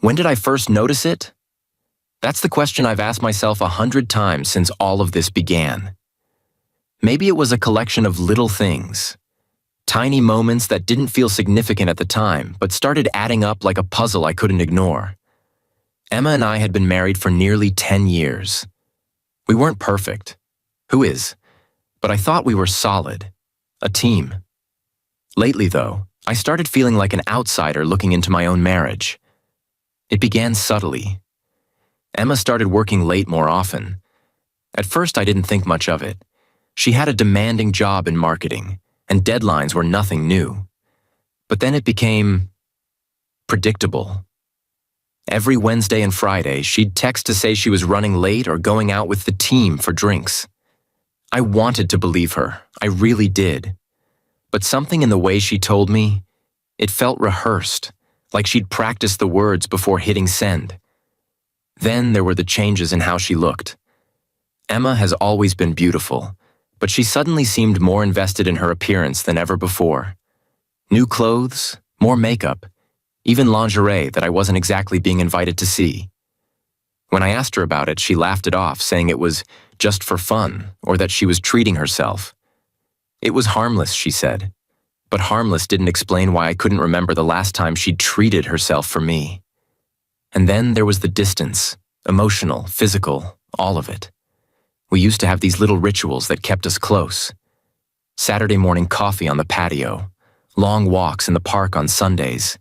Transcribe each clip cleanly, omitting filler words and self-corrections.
When did I first notice it? That's the question I've asked myself 100 times since all of this began. Maybe it was a collection of little things. Tiny moments that didn't feel significant at the time, but started adding up like a puzzle I couldn't ignore. Emma and I had been married for nearly 10 years. We weren't perfect. Who is? But I thought we were solid. A team. Lately, though, I started feeling like an outsider looking into my own marriage. It began subtly. Emma started working late more often. At first, I didn't think much of it. She had a demanding job in marketing, and deadlines were nothing new. But then it became predictable. Every Wednesday and Friday, she'd text to say she was running late or going out with the team for drinks. I wanted to believe her, I really did. But something in the way she told me, it felt rehearsed, like she'd practiced the words before hitting send. Then there were the changes in how she looked. Emma has always been beautiful, but she suddenly seemed more invested in her appearance than ever before. New clothes, more makeup, even lingerie that I wasn't exactly being invited to see. When I asked her about it, she laughed it off, saying it was just for fun, or that she was treating herself. It was harmless, she said, but harmless didn't explain why I couldn't remember the last time she'd treated herself for me. And then there was the distance, emotional, physical, all of it. We used to have these little rituals that kept us close. Saturday morning coffee on the patio, long walks in the park on Sundays,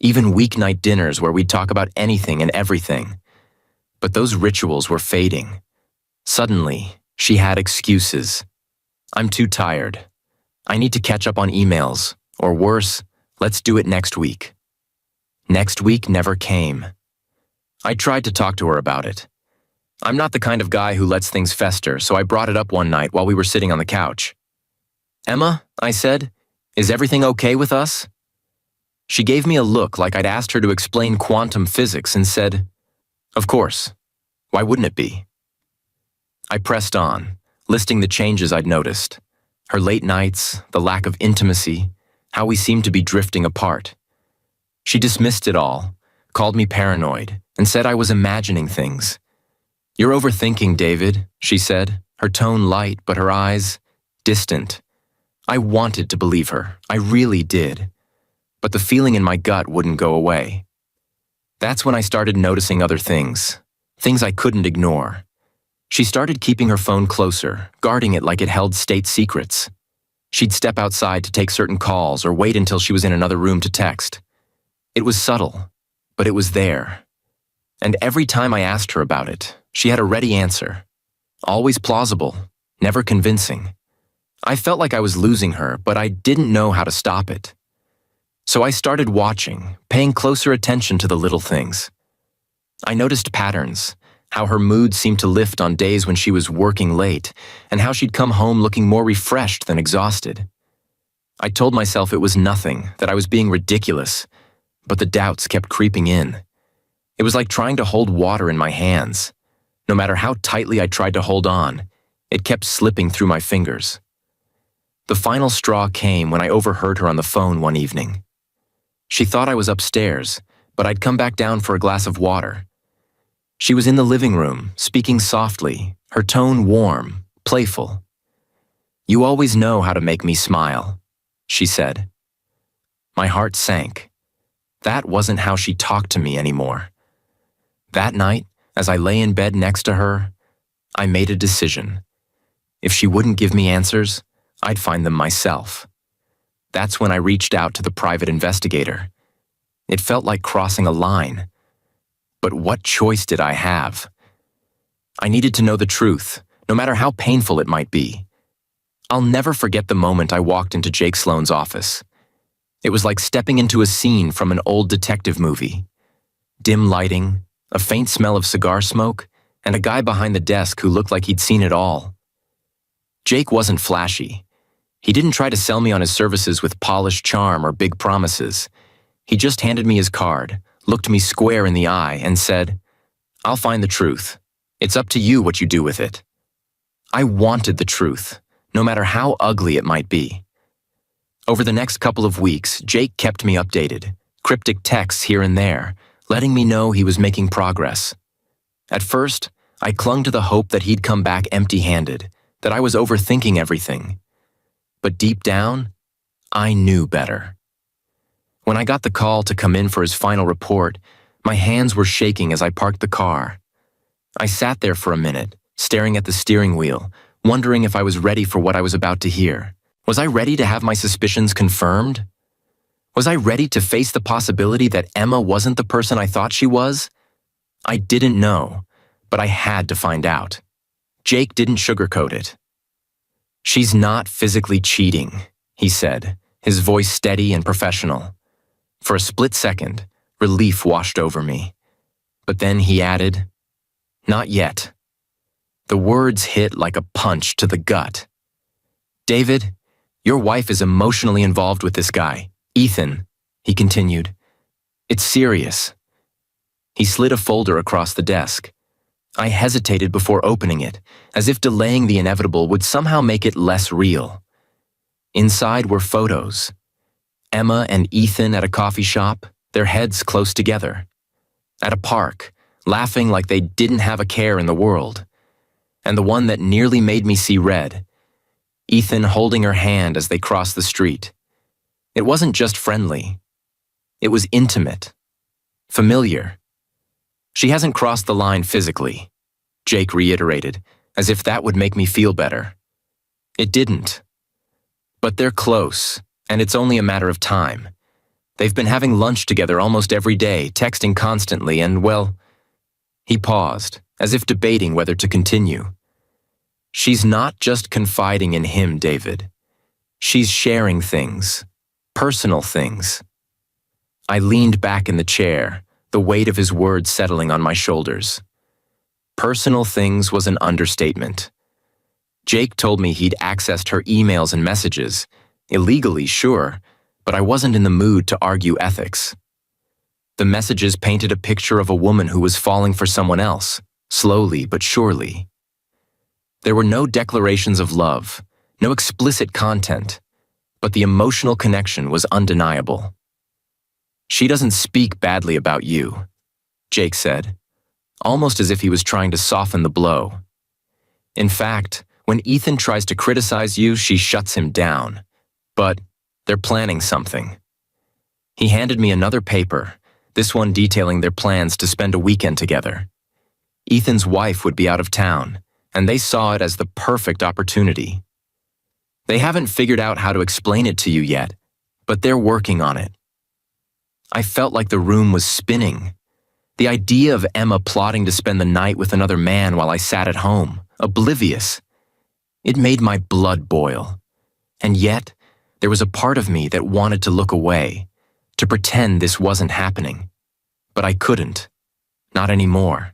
even weeknight dinners where we'd talk about anything and everything. But those rituals were fading. Suddenly, she had excuses. I'm too tired. I need to catch up on emails, or worse, let's do it next week. Next week never came. I tried to talk to her about it. I'm not the kind of guy who lets things fester, so I brought it up one night while we were sitting on the couch. Emma, I said, is everything okay with us? She gave me a look like I'd asked her to explain quantum physics and said, of course. Why wouldn't it be? I pressed on, listing the changes I'd noticed. Her late nights, the lack of intimacy, how we seemed to be drifting apart. She dismissed it all, called me paranoid, and said I was imagining things. You're overthinking, David, she said, her tone light but her eyes distant. I wanted to believe her, I really did. But the feeling in my gut wouldn't go away. That's when I started noticing other things I couldn't ignore. She started keeping her phone closer, guarding it like it held state secrets. She'd step outside to take certain calls or wait until she was in another room to text. It was subtle, but it was there. And every time I asked her about it, she had a ready answer. Always plausible, never convincing. I felt like I was losing her, but I didn't know how to stop it. So I started watching, paying closer attention to the little things. I noticed patterns, how her mood seemed to lift on days when she was working late, and how she'd come home looking more refreshed than exhausted. I told myself it was nothing, that I was being ridiculous, but the doubts kept creeping in. It was like trying to hold water in my hands. No matter how tightly I tried to hold on, it kept slipping through my fingers. The final straw came when I overheard her on the phone one evening. She thought I was upstairs, but I'd come back down for a glass of water. She was in the living room, speaking softly, her tone warm, playful. You always know how to make me smile, she said. My heart sank. That wasn't how she talked to me anymore. That night, as I lay in bed next to her, I made a decision. If she wouldn't give me answers, I'd find them myself. That's when I reached out to the private investigator. It felt like crossing a line. But what choice did I have? I needed to know the truth, no matter how painful it might be. I'll never forget the moment I walked into Jake Sloan's office. It was like stepping into a scene from an old detective movie. Dim lighting, a faint smell of cigar smoke, and a guy behind the desk who looked like he'd seen it all. Jake wasn't flashy. He didn't try to sell me on his services with polished charm or big promises. He just handed me his card, looked me square in the eye, and said, I'll find the truth. It's up to you what you do with it. I wanted the truth, no matter how ugly it might be. Over the next couple of weeks, Jake kept me updated, cryptic texts here and there, letting me know he was making progress. At first, I clung to the hope that he'd come back empty-handed, that I was overthinking everything. But deep down, I knew better. When I got the call to come in for his final report, my hands were shaking as I parked the car. I sat there for a minute, staring at the steering wheel, wondering if I was ready for what I was about to hear. Was I ready to have my suspicions confirmed? Was I ready to face the possibility that Emma wasn't the person I thought she was? I didn't know, but I had to find out. Jake didn't sugarcoat it. "She's not physically cheating," he said, his voice steady and professional. For a split second, relief washed over me. But then he added, "Not yet." The words hit like a punch to the gut. "David, your wife is emotionally involved with this guy, Ethan," he continued. "It's serious." He slid a folder across the desk. I hesitated before opening it, as if delaying the inevitable would somehow make it less real. Inside were photos. Emma and Ethan at a coffee shop, their heads close together. At a park, laughing like they didn't have a care in the world. And the one that nearly made me see red, Ethan holding her hand as they crossed the street. It wasn't just friendly. It was intimate. Familiar. "She hasn't crossed the line physically," Jake reiterated, as if that would make me feel better. It didn't. But they're close, and it's only a matter of time. They've been having lunch together almost every day, texting constantly, and, well... He paused, as if debating whether to continue. "She's not just confiding in him, David. She's sharing things. Personal things." I leaned back in the chair, the weight of his words settling on my shoulders. Personal things was an understatement. Jake told me he'd accessed her emails and messages. Illegally, sure, but I wasn't in the mood to argue ethics. The messages painted a picture of a woman who was falling for someone else, slowly but surely. There were no declarations of love, no explicit content, but the emotional connection was undeniable. "She doesn't speak badly about you," Jake said, almost as if he was trying to soften the blow. "In fact, when Ethan tries to criticize you, she shuts him down. But they're planning something." He handed me another paper, this one detailing their plans to spend a weekend together. Ethan's wife would be out of town, and they saw it as the perfect opportunity. They haven't figured out how to explain it to you yet, but they're working on it. I felt like the room was spinning. The idea of Emma plotting to spend the night with another man while I sat at home, oblivious. It made my blood boil. And yet, there was a part of me that wanted to look away, to pretend this wasn't happening. But I couldn't. Not anymore.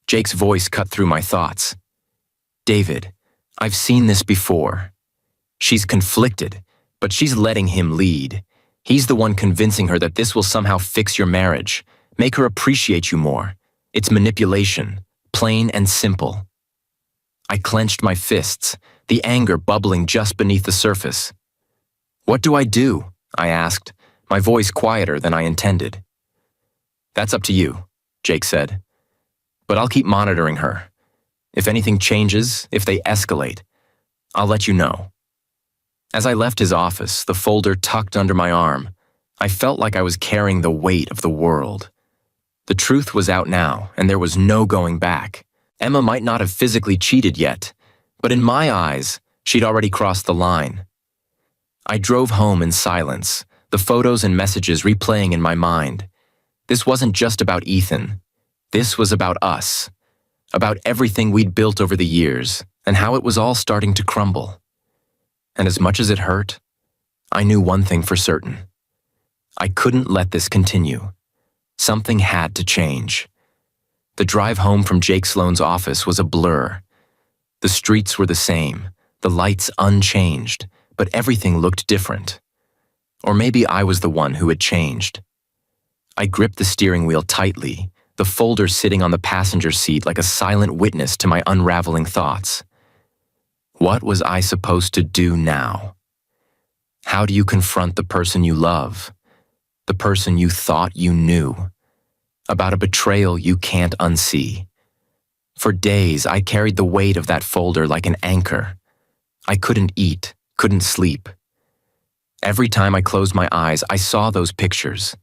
Jake's voice cut through my thoughts. "David, I've seen this before. She's conflicted, but she's letting him lead. He's the one convincing her that this will somehow fix your marriage, make her appreciate you more. It's manipulation, plain and simple." I clenched my fists, the anger bubbling just beneath the surface. "What do I do?" I asked, my voice quieter than I intended. "That's up to you," Jake said. "But I'll keep monitoring her. If anything changes, if they escalate, I'll let you know." As I left his office, the folder tucked under my arm, I felt like I was carrying the weight of the world. The truth was out now, and there was no going back. Emma might not have physically cheated yet, but in my eyes, she'd already crossed the line. I drove home in silence, the photos and messages replaying in my mind. This wasn't just about Ethan. This was about us, about everything we'd built over the years, and how it was all starting to crumble. And as much as it hurt, I knew one thing for certain. I couldn't let this continue. Something had to change. The drive home from Jake Sloan's office was a blur. The streets were the same, the lights unchanged, but everything looked different. Or maybe I was the one who had changed. I gripped the steering wheel tightly, the folder sitting on the passenger seat like a silent witness to my unraveling thoughts. What was I supposed to do now? How do you confront the person you love? The person you thought you knew? about a betrayal you can't unsee. For days, I carried the weight of that folder like an anchor. I couldn't eat, couldn't sleep. Every time I closed my eyes, I saw those pictures.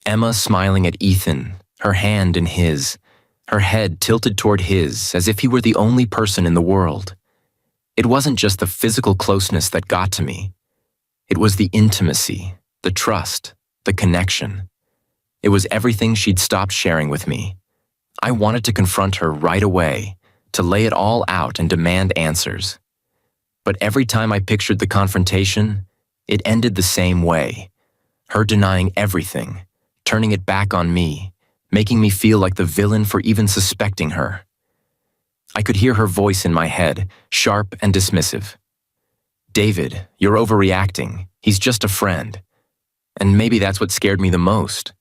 Emma smiling at Ethan, her hand in his, her head tilted toward his as if he were the only person in the world. It wasn't just the physical closeness that got to me. It was the intimacy, the trust, the connection. It was everything she'd stopped sharing with me. I wanted to confront her right away, to lay it all out and demand answers. But every time I pictured the confrontation, it ended the same way. Her denying everything, turning it back on me, making me feel like the villain for even suspecting her. I could hear her voice in my head, sharp and dismissive. "David, you're overreacting. He's just a friend." And maybe that's what scared me the most.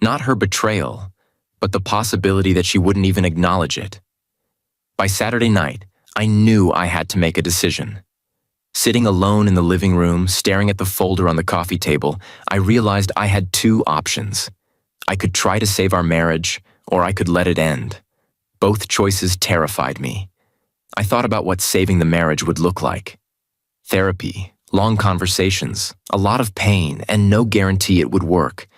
Not her betrayal, but the possibility that she wouldn't even acknowledge it. By Saturday night, I knew I had to make a decision. Sitting alone in the living room, staring at the folder on the coffee table, I realized I had two options. I could try to save our marriage, or I could let it end. Both choices terrified me. I thought about what saving the marriage would look like. Therapy, long conversations, a lot of pain, and no guarantee it would work.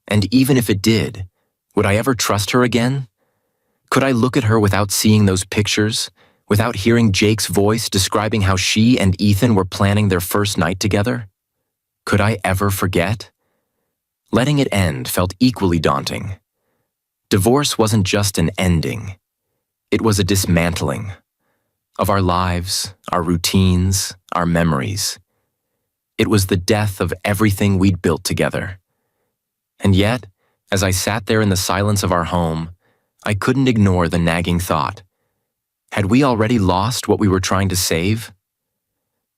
And even if it did, would I ever trust her again? Could I look at her without seeing those pictures, without hearing Jake's voice describing how she and Ethan were planning their first night together? Could I ever forget? Letting it end felt equally daunting. Divorce wasn't just an ending. It was a dismantling of our lives, our routines, our memories. It was the death of everything we'd built together. And yet, as I sat there in the silence of our home, I couldn't ignore the nagging thought. Had we already lost what we were trying to save?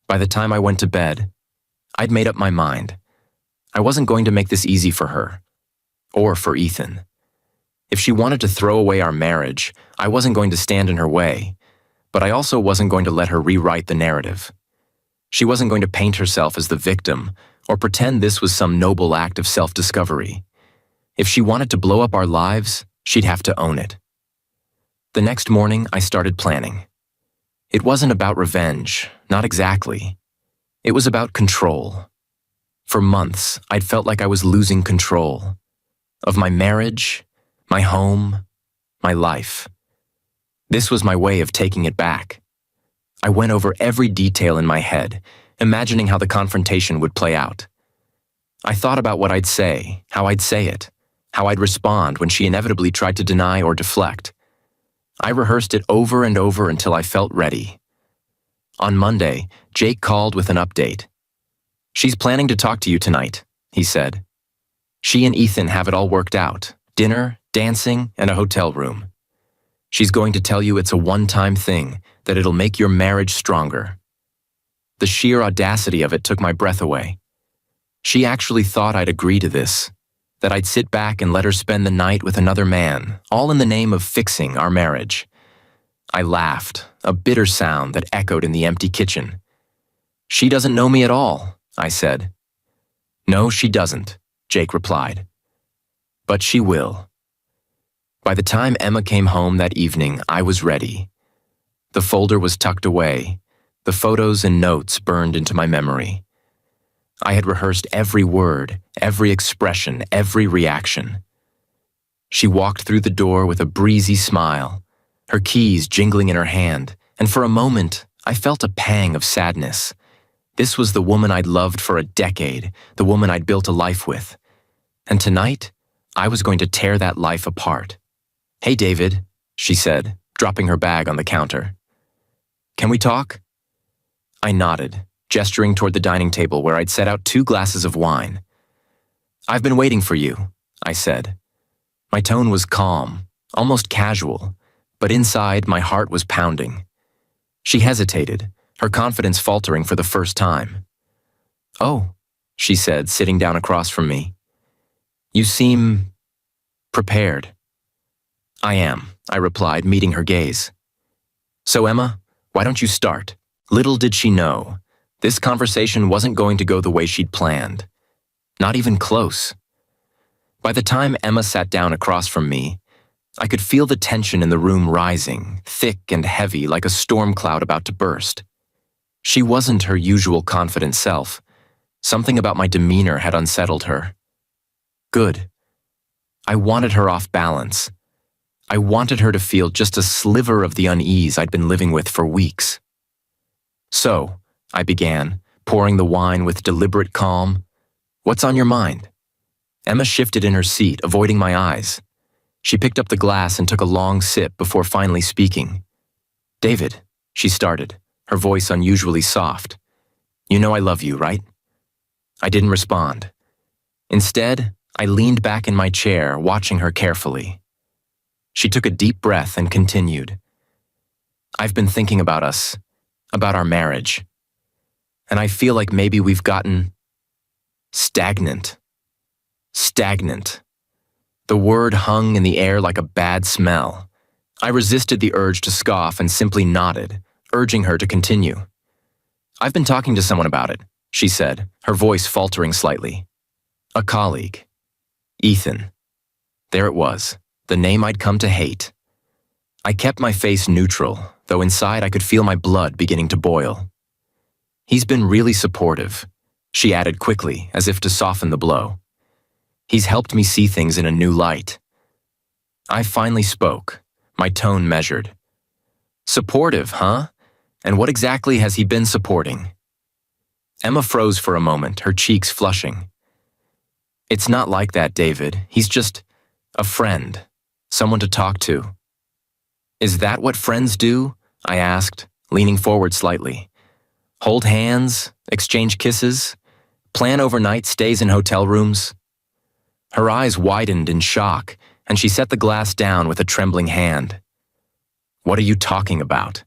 By the time I went to bed, I'd made up my mind. I wasn't going to make this easy for her, or for Ethan. If she wanted to throw away our marriage, I wasn't going to stand in her way, but I also wasn't going to let her rewrite the narrative. She wasn't going to paint herself as the victim or pretend this was some noble act of self-discovery. If she wanted to blow up our lives, she'd have to own it. The next morning, I started planning. It wasn't about revenge, not exactly. It was about control. For months, I'd felt like I was losing control of my marriage, my home, my life. This was my way of taking it back. I went over every detail in my head, imagining how the confrontation would play out. I thought about what I'd say, how I'd say it, how I'd respond when she inevitably tried to deny or deflect. I rehearsed it over and over until I felt ready. On Monday, Jake called with an update. "She's planning to talk to you tonight," he said. "She and Ethan have it all worked out. Dinner, dancing, and a hotel room. She's going to tell you it's a one-time thing, that it'll make your marriage stronger." The sheer audacity of it took my breath away. She actually thought I'd agree to this, that I'd sit back and let her spend the night with another man, all in the name of fixing our marriage. I laughed, a bitter sound that echoed in the empty kitchen. "She doesn't know me at all," I said. "No, she doesn't," Jake replied. "But she will." By the time Emma came home that evening, I was ready. The folder was tucked away, the photos and notes burned into my memory. I had rehearsed every word, every expression, every reaction. She walked through the door with a breezy smile, her keys jingling in her hand, and for a moment, I felt a pang of sadness. This was the woman I'd loved for a decade, the woman I'd built a life with. And tonight, I was going to tear that life apart. "Hey, David," she said, dropping her bag on the counter. "Can we talk?" I nodded, gesturing toward the dining table where I'd set out 2 glasses of wine. "I've been waiting for you," I said. My tone was calm, almost casual, but inside my heart was pounding. She hesitated, her confidence faltering for the first time. "Oh," she said, sitting down across from me. "You seem prepared." "I am," I replied, meeting her gaze. "So Emma, why don't you start?" Little did she know, this conversation wasn't going to go the way she'd planned. Not even close. By the time Emma sat down across from me, I could feel the tension in the room rising, thick and heavy like a storm cloud about to burst. She wasn't her usual confident self. Something about my demeanor had unsettled her. Good. I wanted her off balance. I wanted her to feel just a sliver of the unease I'd been living with for weeks. So, I began, pouring the wine with deliberate calm. What's on your mind? Emma shifted in her seat, avoiding my eyes. She picked up the glass and took a long sip before finally speaking. David, she started, her voice unusually soft. You know I love you, right? I didn't respond. Instead, I leaned back in my chair, watching her carefully. She took a deep breath and continued. I've been thinking about us, about our marriage, and I feel like maybe we've gotten stagnant. Stagnant. The word hung in the air like a bad smell. I resisted the urge to scoff and simply nodded, urging her to continue. I've been talking to someone about it, she said, her voice faltering slightly. A colleague. Ethan. There it was, the name I'd come to hate. I kept my face neutral, though inside I could feel my blood beginning to boil. He's been really supportive, she added quickly, as if to soften the blow. He's helped me see things in a new light. I finally spoke, my tone measured. Supportive, huh? And what exactly has he been supporting? Emma froze for a moment, her cheeks flushing. It's not like that, David. He's just a friend, someone to talk to. Is that what friends do? I asked, leaning forward slightly. Hold hands, exchange kisses, plan overnight stays in hotel rooms? Her eyes widened in shock, and she set the glass down with a trembling hand. What are you talking about?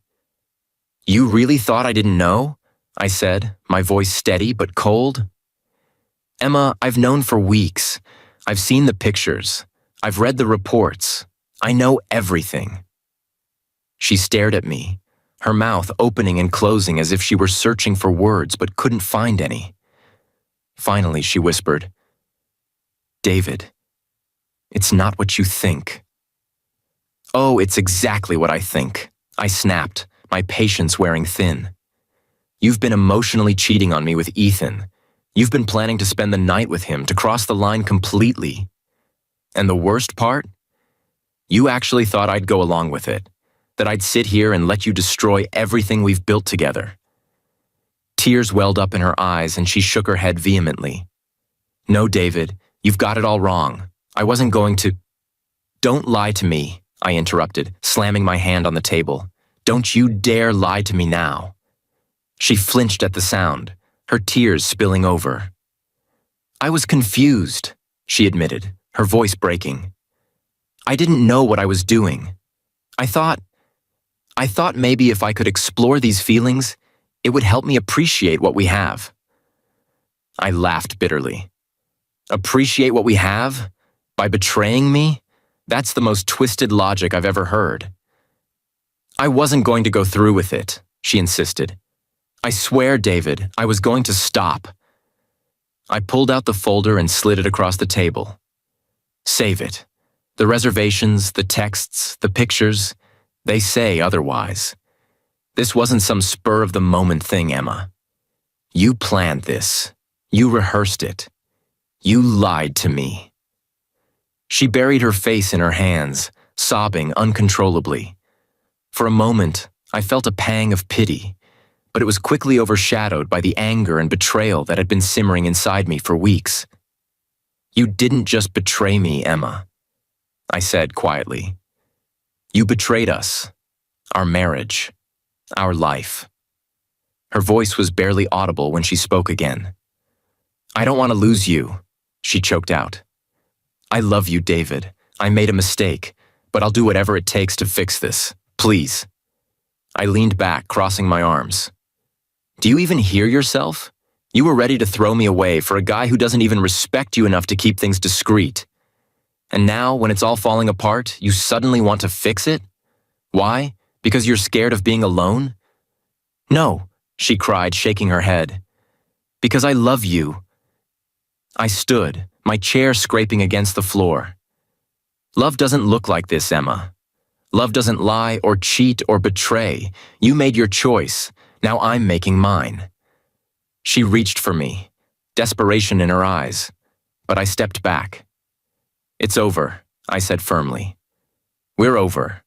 You really thought I didn't know? I said, my voice steady but cold. Emma, I've known for weeks. I've seen the pictures. I've read the reports. I know everything. She stared at me, her mouth opening and closing as if she were searching for words but couldn't find any. Finally, she whispered, David, it's not what you think. Oh, it's exactly what I think, I snapped, my patience wearing thin. You've been emotionally cheating on me with Ethan. You've been planning to spend the night with him, to cross the line completely. And the worst part? You actually thought I'd go along with it, that I'd sit here and let you destroy everything we've built together. Tears welled up in her eyes and she shook her head vehemently. No, David, you've got it all wrong. I wasn't going to… Don't lie to me, I interrupted, slamming my hand on the table. Don't you dare lie to me now. She flinched at the sound, her tears spilling over. I was confused, she admitted, her voice breaking. I didn't know what I was doing. I thought maybe if I could explore these feelings, it would help me appreciate what we have. I laughed bitterly. Appreciate what we have? By betraying me? That's the most twisted logic I've ever heard. I wasn't going to go through with it, she insisted. I swear, David, I was going to stop. I pulled out the folder and slid it across the table. Save it. The reservations, the texts, the pictures, they say otherwise. This wasn't some spur-of-the-moment thing, Emma. You planned this. You rehearsed it. You lied to me. She buried her face in her hands, sobbing uncontrollably. For a moment, I felt a pang of pity, but it was quickly overshadowed by the anger and betrayal that had been simmering inside me for weeks. You didn't just betray me, Emma, I said quietly. You betrayed us, our marriage, our life. Her voice was barely audible when she spoke again. I don't want to lose you, she choked out. I love you, David. I made a mistake, but I'll do whatever it takes to fix this. Please. I leaned back, crossing my arms. Do you even hear yourself? You were ready to throw me away for a guy who doesn't even respect you enough to keep things discreet. And now, when it's all falling apart, you suddenly want to fix it? Why? Because you're scared of being alone? No, she cried, shaking her head. Because I love you. I stood, my chair scraping against the floor. Love doesn't look like this, Emma. Love doesn't lie or cheat or betray. You made your choice. Now I'm making mine. She reached for me, desperation in her eyes, but I stepped back. It's over, I said firmly. We're over.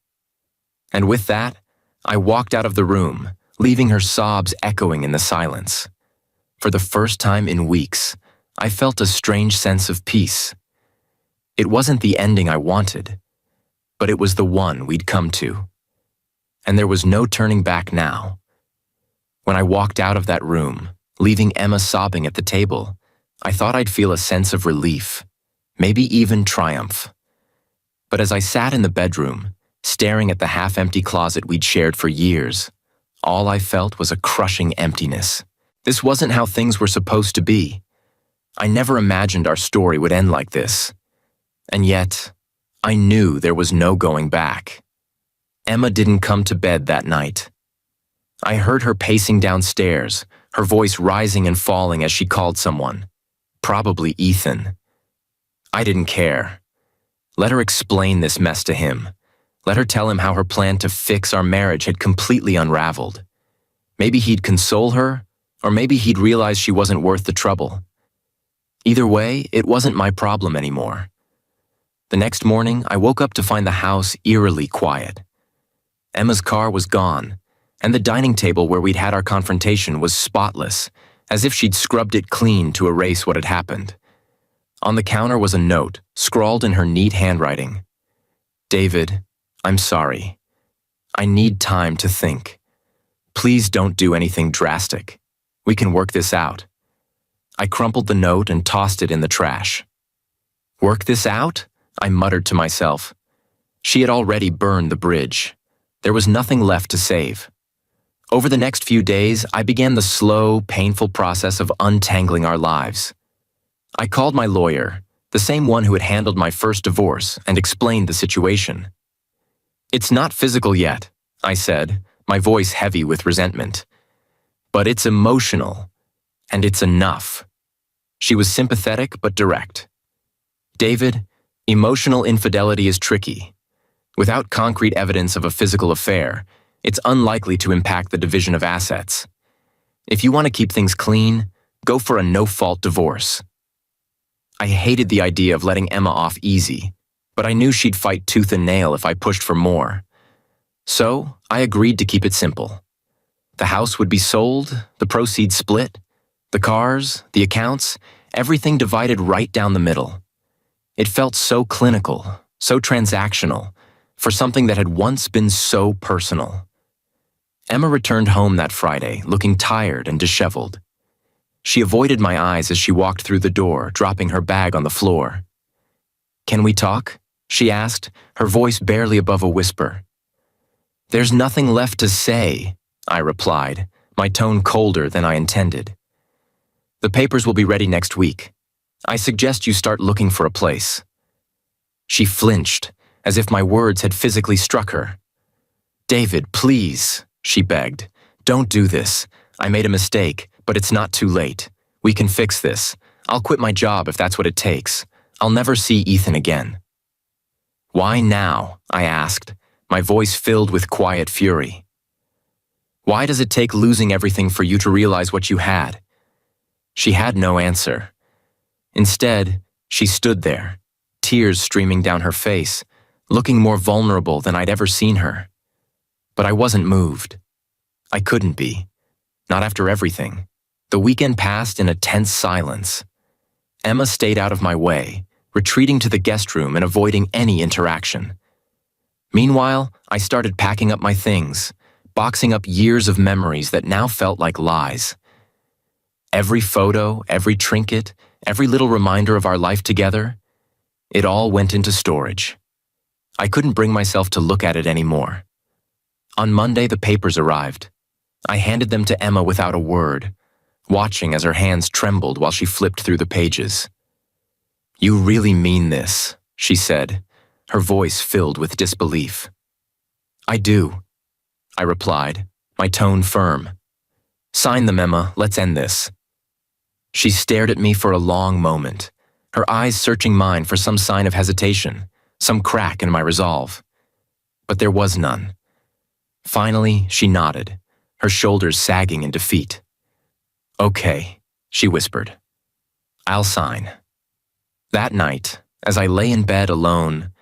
And with that, I walked out of the room, leaving her sobs echoing in the silence. For the first time in weeks, I felt a strange sense of peace. It wasn't the ending I wanted, but it was the one we'd come to. And there was no turning back now. When I walked out of that room, leaving Emma sobbing at the table, I thought I'd feel a sense of relief, maybe even triumph. But as I sat in the bedroom, staring at the half-empty closet we'd shared for years, all I felt was a crushing emptiness. This wasn't how things were supposed to be. I never imagined our story would end like this. And yet, I knew there was no going back. Emma didn't come to bed that night. I heard her pacing downstairs, her voice rising and falling as she called someone. Probably Ethan. I didn't care. Let her explain this mess to him. Let her tell him how her plan to fix our marriage had completely unraveled. Maybe he'd console her, or maybe he'd realize she wasn't worth the trouble. Either way, it wasn't my problem anymore. The next morning, I woke up to find the house eerily quiet. Emma's car was gone, and the dining table where we'd had our confrontation was spotless, as if she'd scrubbed it clean to erase what had happened. On the counter was a note, scrawled in her neat handwriting. David, I'm sorry. I need time to think. Please don't do anything drastic. We can work this out. I crumpled the note and tossed it in the trash. Work this out? I muttered to myself. She had already burned the bridge. There was nothing left to save. Over the next few days, I began the slow, painful process of untangling our lives. I called my lawyer, the same one who had handled my first divorce, and explained the situation. It's not physical yet, I said, my voice heavy with resentment. But it's emotional, and it's enough. She was sympathetic but direct. David, emotional infidelity is tricky. Without concrete evidence of a physical affair, it's unlikely to impact the division of assets. If you want to keep things clean, go for a no-fault divorce. I hated the idea of letting Emma off easy, but I knew she'd fight tooth and nail if I pushed for more. So, I agreed to keep it simple. The house would be sold, the proceeds split, the cars, the accounts, everything divided right down the middle. It felt so clinical, so transactional, for something that had once been so personal. Emma returned home that Friday, looking tired and disheveled. She avoided my eyes as she walked through the door, dropping her bag on the floor. Can we talk? She asked, her voice barely above a whisper. There's nothing left to say, I replied, my tone colder than I intended. The papers will be ready next week. I suggest you start looking for a place. She flinched, as if my words had physically struck her. David, please, she begged. Don't do this. I made a mistake, but it's not too late. We can fix this. I'll quit my job if that's what it takes. I'll never see Ethan again. Why now? I asked, my voice filled with quiet fury. Why does it take losing everything for you to realize what you had? She had no answer. Instead, she stood there, tears streaming down her face, looking more vulnerable than I'd ever seen her. But I wasn't moved. I couldn't be. Not after everything. The weekend passed in a tense silence. Emma stayed out of my way, retreating to the guest room and avoiding any interaction. Meanwhile, I started packing up my things, boxing up years of memories that now felt like lies. Every photo, every trinket, every little reminder of our life together, it all went into storage. I couldn't bring myself to look at it anymore. On Monday, the papers arrived. I handed them to Emma without a word, watching as her hands trembled while she flipped through the pages. You really mean this, she said, her voice filled with disbelief. I do, I replied, my tone firm. Sign them, Emma, let's end this. She stared at me for a long moment, her eyes searching mine for some sign of hesitation, some crack in my resolve. But there was none. Finally, she nodded, her shoulders sagging in defeat. "Okay," she whispered. "I'll sign." That night, as I lay in bed alone,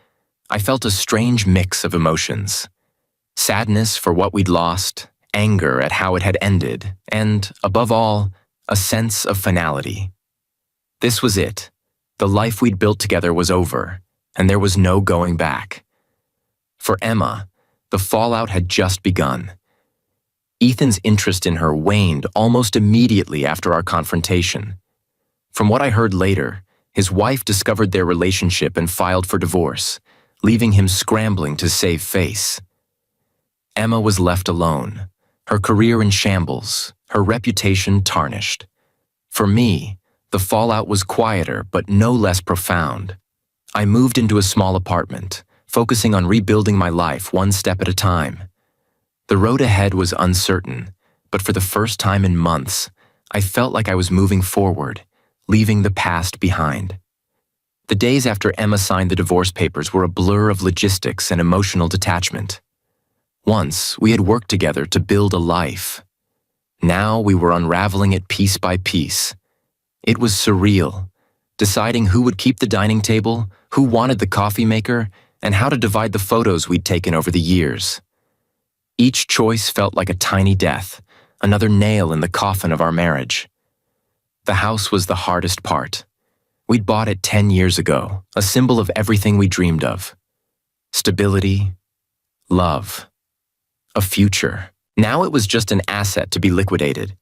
I felt a strange mix of emotions. Sadness for what we'd lost, anger at how it had ended, and, above all, a sense of finality. This was it. The life we'd built together was over, and there was no going back. For Emma, the fallout had just begun. Ethan's interest in her waned almost immediately after our confrontation. From what I heard later, his wife discovered their relationship and filed for divorce, leaving him scrambling to save face. Emma was left alone, her career in shambles, her reputation tarnished. For me, the fallout was quieter but no less profound. I moved into a small apartment, focusing on rebuilding my life one step at a time. The road ahead was uncertain, but for the first time in months, I felt like I was moving forward, leaving the past behind. The days after Emma signed the divorce papers were a blur of logistics and emotional detachment. Once, we had worked together to build a life. Now we were unraveling it piece by piece. It was surreal, deciding who would keep the dining table, who wanted the coffee maker, and how to divide the photos we'd taken over the years. Each choice felt like a tiny death, another nail in the coffin of our marriage. The house was the hardest part. We'd bought it 10 years ago, a symbol of everything we dreamed of. Stability, love, a future. Now it was just an asset to be liquidated.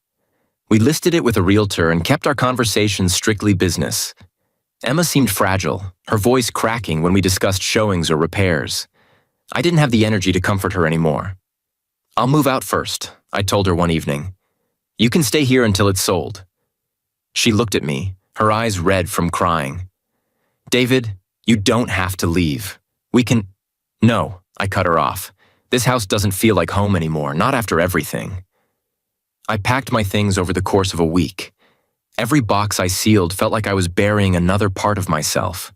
We listed it with a realtor and kept our conversations strictly business. Emma seemed fragile, her voice cracking when we discussed showings or repairs. I didn't have the energy to comfort her anymore. "I'll move out first," I told her one evening. "You can stay here until it's sold." She looked at me, her eyes red from crying. "David, you don't have to leave. We can—" "No," I cut her off. "This house doesn't feel like home anymore, not after everything." I packed my things over the course of a week. Every box I sealed felt like I was burying another part of myself.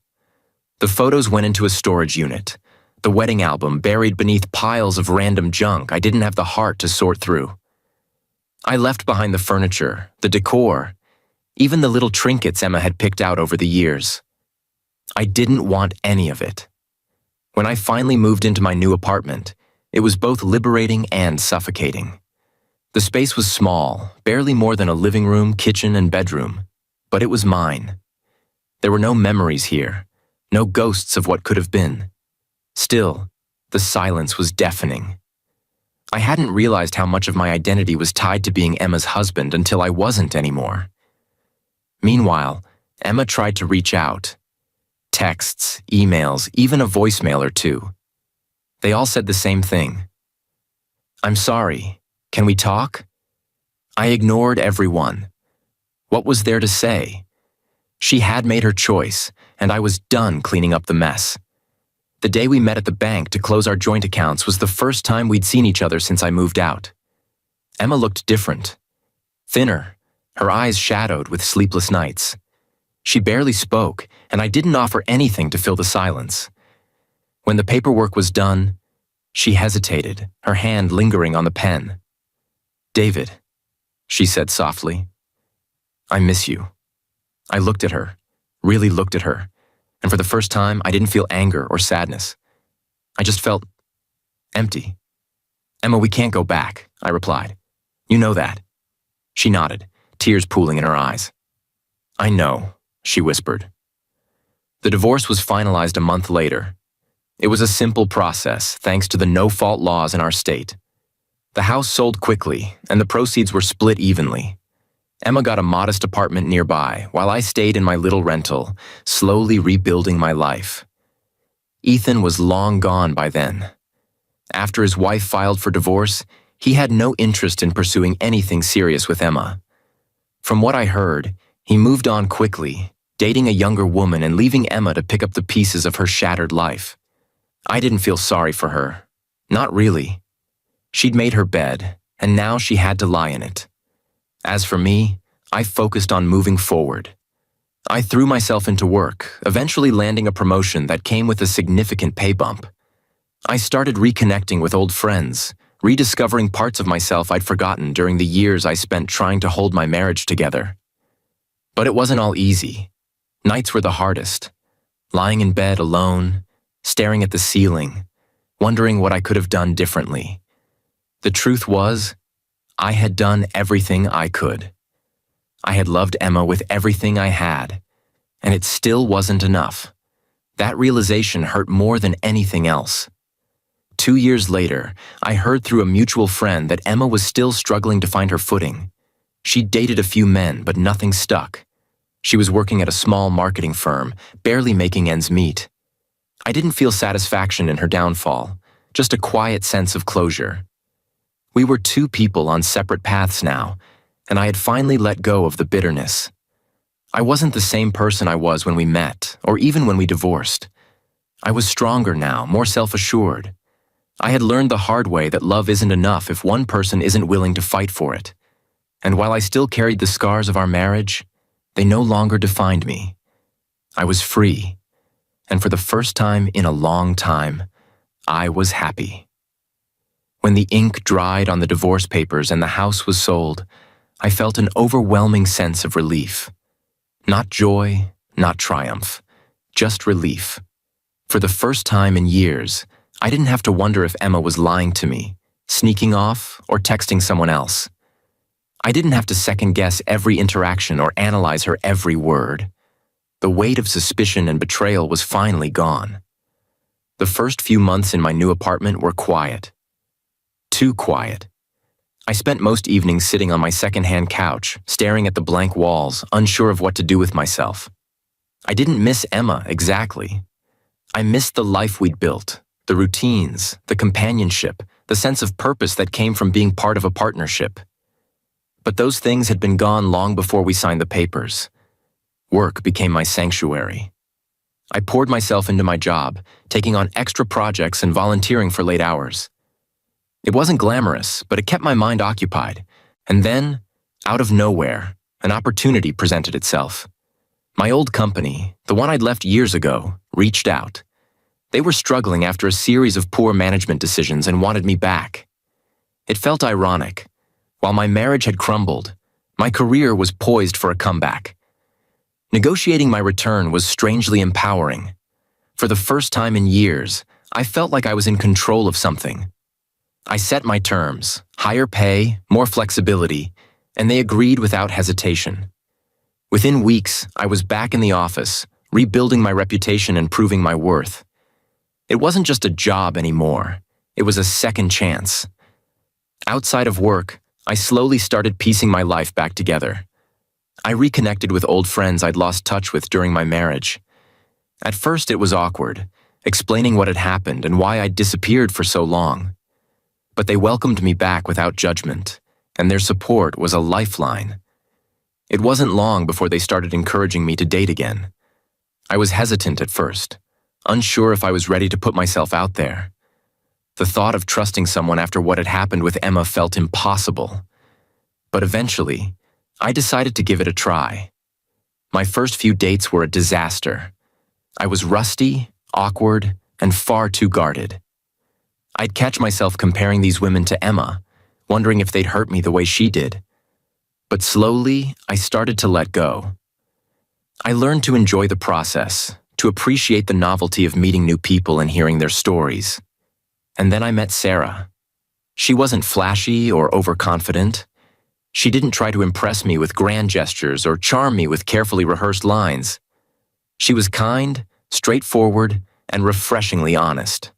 The photos went into a storage unit, the wedding album buried beneath piles of random junk I didn't have the heart to sort through. I left behind the furniture, the decor, even the little trinkets Emma had picked out over the years. I didn't want any of it. When I finally moved into my new apartment, it was both liberating and suffocating. The space was small, barely more than a living room, kitchen, and bedroom, but it was mine. There were no memories here, no ghosts of what could have been. Still, the silence was deafening. I hadn't realized how much of my identity was tied to being Emma's husband until I wasn't anymore. Meanwhile, Emma tried to reach out. Texts, emails, even a voicemail or two. They all said the same thing. "I'm sorry. Can we talk?" I ignored everyone. What was there to say? She had made her choice, and I was done cleaning up the mess. The day we met at the bank to close our joint accounts was the first time we'd seen each other since I moved out. Emma looked different. Thinner, her eyes shadowed with sleepless nights. She barely spoke, and I didn't offer anything to fill the silence. When the paperwork was done, she hesitated, her hand lingering on the pen. "David," she said softly, "I miss you." I looked at her, really looked at her, and for the first time, I didn't feel anger or sadness. I just felt empty. "Emma, we can't go back," I replied. "You know that." She nodded, tears pooling in her eyes. "I know," she whispered. The divorce was finalized a month later. It was a simple process, thanks to the no-fault laws in our state. The house sold quickly, and the proceeds were split evenly. Emma got a modest apartment nearby, while I stayed in my little rental, slowly rebuilding my life. Ethan was long gone by then. After his wife filed for divorce, he had no interest in pursuing anything serious with Emma. From what I heard, he moved on quickly, dating a younger woman and leaving Emma to pick up the pieces of her shattered life. I didn't feel sorry for her. Not really. She'd made her bed, and now she had to lie in it. As for me, I focused on moving forward. I threw myself into work, eventually landing a promotion that came with a significant pay bump. I started reconnecting with old friends, rediscovering parts of myself I'd forgotten during the years I spent trying to hold my marriage together. But it wasn't all easy. Nights were the hardest. Lying in bed alone, staring at the ceiling, wondering what I could have done differently. The truth was, I had done everything I could. I had loved Emma with everything I had, and it still wasn't enough. That realization hurt more than anything else. 2 years later, I heard through a mutual friend that Emma was still struggling to find her footing. She'd dated a few men, but nothing stuck. She was working at a small marketing firm, barely making ends meet. I didn't feel satisfaction in her downfall, just a quiet sense of closure. We were two people on separate paths now, and I had finally let go of the bitterness. I wasn't the same person I was when we met, or even when we divorced. I was stronger now, more self-assured. I had learned the hard way that love isn't enough if one person isn't willing to fight for it. And while I still carried the scars of our marriage, they no longer defined me. I was free, and for the first time in a long time, I was happy. When the ink dried on the divorce papers and the house was sold, I felt an overwhelming sense of relief. Not joy, not triumph, just relief. For the first time in years, I didn't have to wonder if Emma was lying to me, sneaking off, or texting someone else. I didn't have to second-guess every interaction or analyze her every word. The weight of suspicion and betrayal was finally gone. The first few months in my new apartment were quiet. Too quiet. I spent most evenings sitting on my second-hand couch, staring at the blank walls, unsure of what to do with myself. I didn't miss Emma exactly. I missed the life we'd built, the routines, the companionship, the sense of purpose that came from being part of a partnership. But those things had been gone long before we signed the papers. Work became my sanctuary. I poured myself into my job, taking on extra projects and volunteering for late hours. It wasn't glamorous, but it kept my mind occupied. And then, out of nowhere, an opportunity presented itself. My old company, the one I'd left years ago, reached out. They were struggling after a series of poor management decisions and wanted me back. It felt ironic. While my marriage had crumbled, my career was poised for a comeback. Negotiating my return was strangely empowering. For the first time in years, I felt like I was in control of something. I set my terms, higher pay, more flexibility, and they agreed without hesitation. Within weeks, I was back in the office, rebuilding my reputation and proving my worth. It wasn't just a job anymore. It was a second chance. Outside of work, I slowly started piecing my life back together. I reconnected with old friends I'd lost touch with during my marriage. At first, it was awkward, explaining what had happened and why I'd disappeared for so long. But they welcomed me back without judgment, and their support was a lifeline. It wasn't long before they started encouraging me to date again. I was hesitant at first, unsure if I was ready to put myself out there. The thought of trusting someone after what had happened with Emma felt impossible. But eventually, I decided to give it a try. My first few dates were a disaster. I was rusty, awkward, and far too guarded. I'd catch myself comparing these women to Emma, wondering if they'd hurt me the way she did. But slowly, I started to let go. I learned to enjoy the process, to appreciate the novelty of meeting new people and hearing their stories. And then I met Sarah. She wasn't flashy or overconfident. She didn't try to impress me with grand gestures or charm me with carefully rehearsed lines. She was kind, straightforward, and refreshingly honest.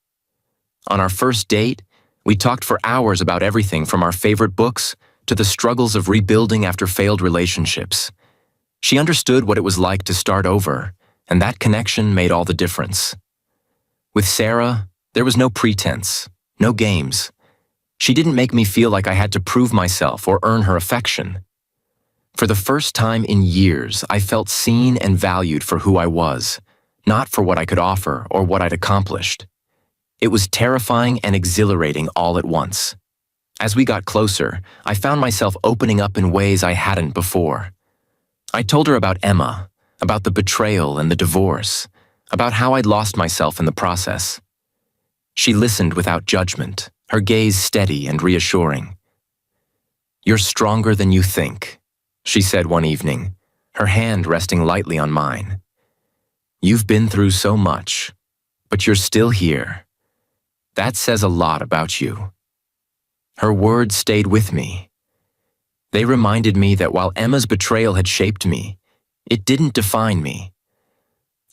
On our first date, we talked for hours about everything from our favorite books to the struggles of rebuilding after failed relationships. She understood what it was like to start over, and that connection made all the difference. With Sarah, there was no pretense, no games. She didn't make me feel like I had to prove myself or earn her affection. For the first time in years, I felt seen and valued for who I was, not for what I could offer or what I'd accomplished. It was terrifying and exhilarating all at once. As we got closer, I found myself opening up in ways I hadn't before. I told her about Emma, about the betrayal and the divorce, about how I'd lost myself in the process. She listened without judgment, her gaze steady and reassuring. "You're stronger than you think," she said one evening, her hand resting lightly on mine. "You've been through so much, but you're still here. That says a lot about you." Her words stayed with me. They reminded me that while Emma's betrayal had shaped me, it didn't define me.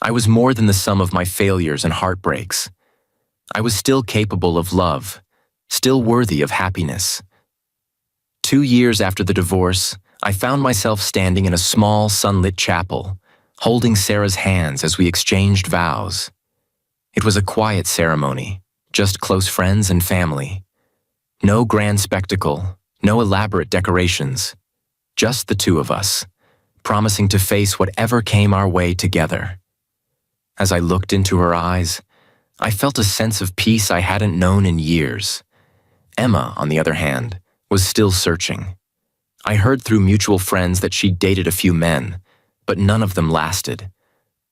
I was more than the sum of my failures and heartbreaks. I was still capable of love, still worthy of happiness. 2 years after the divorce, I found myself standing in a small, sunlit chapel, holding Sarah's hands as we exchanged vows. It was a quiet ceremony, just close friends and family. No grand spectacle, no elaborate decorations, just the two of us, promising to face whatever came our way together. As I looked into her eyes, I felt a sense of peace I hadn't known in years. Emma, on the other hand, was still searching. I heard through mutual friends that she'd dated a few men, but none of them lasted.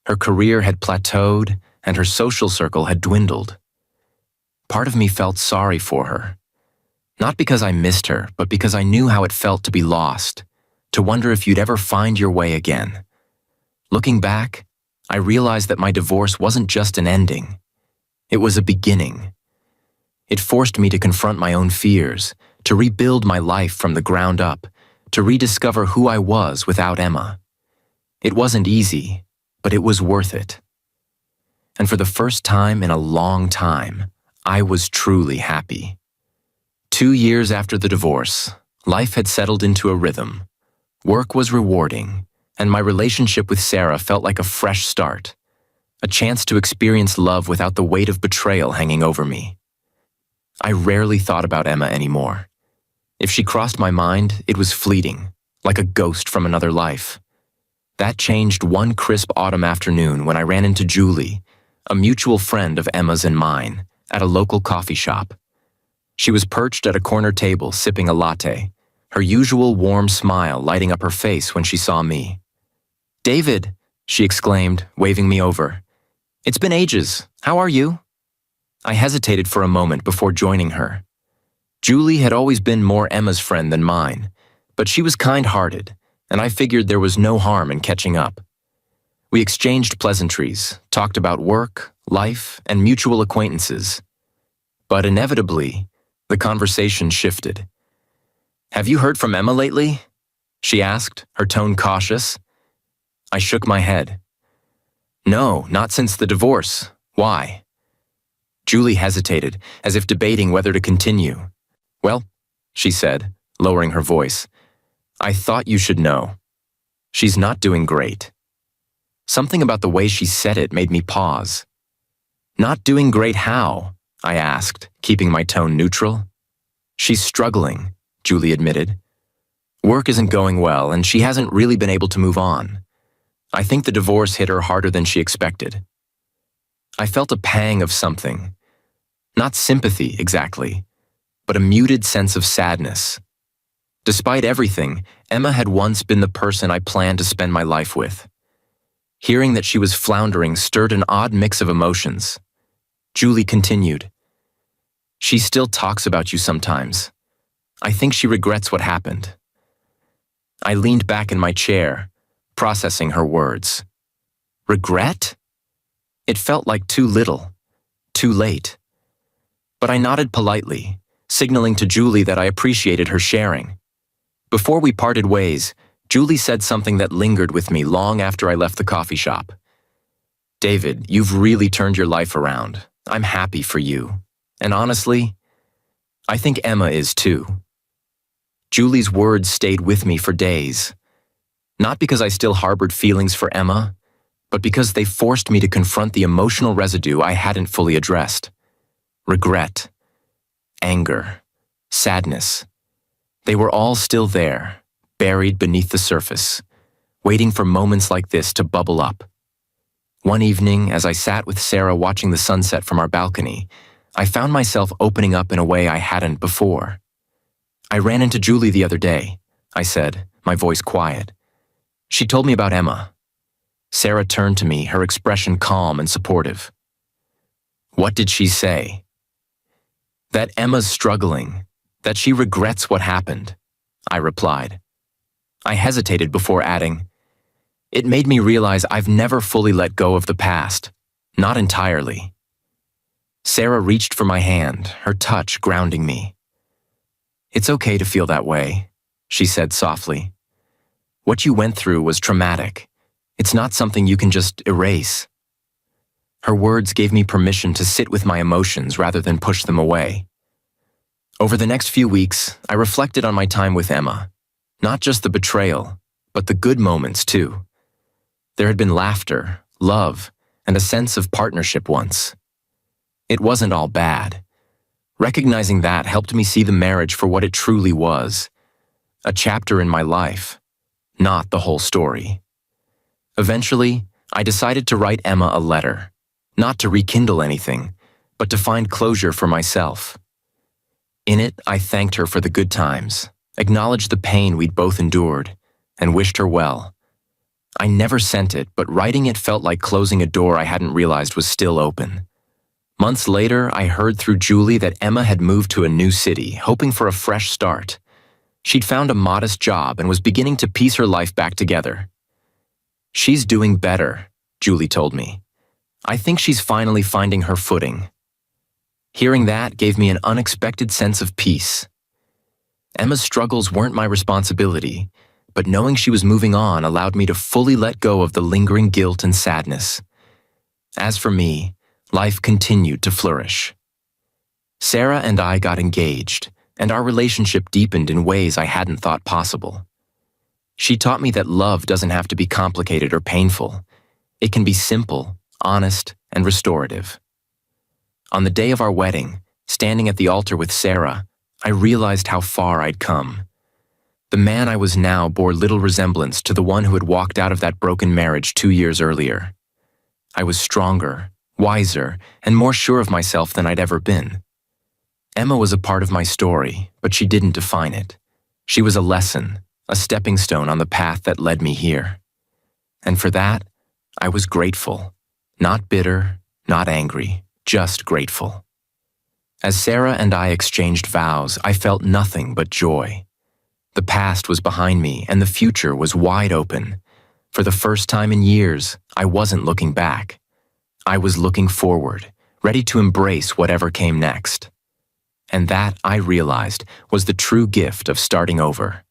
Her career had plateaued, and her social circle had dwindled. Part of me felt sorry for her. Not because I missed her, but because I knew how it felt to be lost, to wonder if you'd ever find your way again. Looking back, I realized that my divorce wasn't just an ending. It was a beginning. It forced me to confront my own fears, to rebuild my life from the ground up, to rediscover who I was without Emma. It wasn't easy, but it was worth it. And for the first time in a long time, I was truly happy. 2 years after the divorce, life had settled into a rhythm. Work was rewarding, and my relationship with Sarah felt like a fresh start, a chance to experience love without the weight of betrayal hanging over me. I rarely thought about Emma anymore. If she crossed my mind, it was fleeting, like a ghost from another life. That changed one crisp autumn afternoon when I ran into Julie, a mutual friend of Emma's and mine, at a local coffee shop. She was perched at a corner table sipping a latte, her usual warm smile lighting up her face when she saw me. "David," she exclaimed, waving me over. "It's been ages. How are you?" I hesitated for a moment before joining her. Julie had always been more Emma's friend than mine, but she was kind-hearted, and I figured there was no harm in catching up. We exchanged pleasantries, talked about work, life, and mutual acquaintances. But inevitably, the conversation shifted. "Have you heard from Emma lately?" she asked, her tone cautious. I shook my head. "No, not since the divorce. Why?" Julie hesitated, as if debating whether to continue. "Well," she said, lowering her voice, "I thought you should know. She's not doing great." Something about the way she said it made me pause. "Not doing great how?" I asked, keeping my tone neutral. "She's struggling," Julie admitted. "Work isn't going well, and she hasn't really been able to move on. I think the divorce hit her harder than she expected." I felt a pang of something. Not sympathy, exactly, but a muted sense of sadness. Despite everything, Emma had once been the person I planned to spend my life with. Hearing that she was floundering stirred an odd mix of emotions. Julie continued, "She still talks about you sometimes. I think she regrets what happened." I leaned back in my chair, processing her words. Regret? It felt like too little, too late. But I nodded politely, signaling to Julie that I appreciated her sharing. Before we parted ways, Julie said something that lingered with me long after I left the coffee shop. "David, you've really turned your life around. I'm happy for you. And honestly, I think Emma is too." Julie's words stayed with me for days. Not because I still harbored feelings for Emma, but because they forced me to confront the emotional residue I hadn't fully addressed. Regret, anger, sadness. They were all still there, buried beneath the surface, waiting for moments like this to bubble up. One evening, as I sat with Sarah watching the sunset from our balcony, I found myself opening up in a way I hadn't before. "I ran into Julie the other day," I said, my voice quiet. "She told me about Emma." Sarah turned to me, her expression calm and supportive. What did she say? That Emma's struggling, that she regrets what happened, I replied. I hesitated before adding, it made me realize I've never fully let go of the past, not entirely. Sarah reached for my hand, her touch grounding me. It's okay to feel that way, she said softly. What you went through was traumatic. It's not something you can just erase. Her words gave me permission to sit with my emotions rather than push them away. Over the next few weeks, I reflected on my time with Emma. Not just the betrayal, but the good moments too. There had been laughter, love, and a sense of partnership once. It wasn't all bad. Recognizing that helped me see the marriage for what it truly was. A chapter in my life, not the whole story. Eventually, I decided to write Emma a letter. Not to rekindle anything, but to find closure for myself. In it, I thanked her for the good times, acknowledged the pain we'd both endured, and wished her well. I never sent it, but writing it felt like closing a door I hadn't realized was still open. Months later, I heard through Julie that Emma had moved to a new city, hoping for a fresh start. She'd found a modest job and was beginning to piece her life back together. She's doing better, Julie told me. I think she's finally finding her footing. Hearing that gave me an unexpected sense of peace. Emma's struggles weren't my responsibility, but knowing she was moving on allowed me to fully let go of the lingering guilt and sadness. As for me, life continued to flourish. Sarah and I got engaged, and our relationship deepened in ways I hadn't thought possible. She taught me that love doesn't have to be complicated or painful. It can be simple, honest, and restorative. On the day of our wedding, standing at the altar with Sarah, I realized how far I'd come. The man I was now bore little resemblance to the one who had walked out of that broken marriage 2 years earlier. I was stronger, wiser, and more sure of myself than I'd ever been. Emma was a part of my story, but she didn't define it. She was a lesson, a stepping stone on the path that led me here. And for that, I was grateful. Not bitter, not angry, just grateful. As Sarah and I exchanged vows, I felt nothing but joy. The past was behind me and the future was wide open. For the first time in years, I wasn't looking back. I was looking forward, ready to embrace whatever came next. And that, I realized, was the true gift of starting over.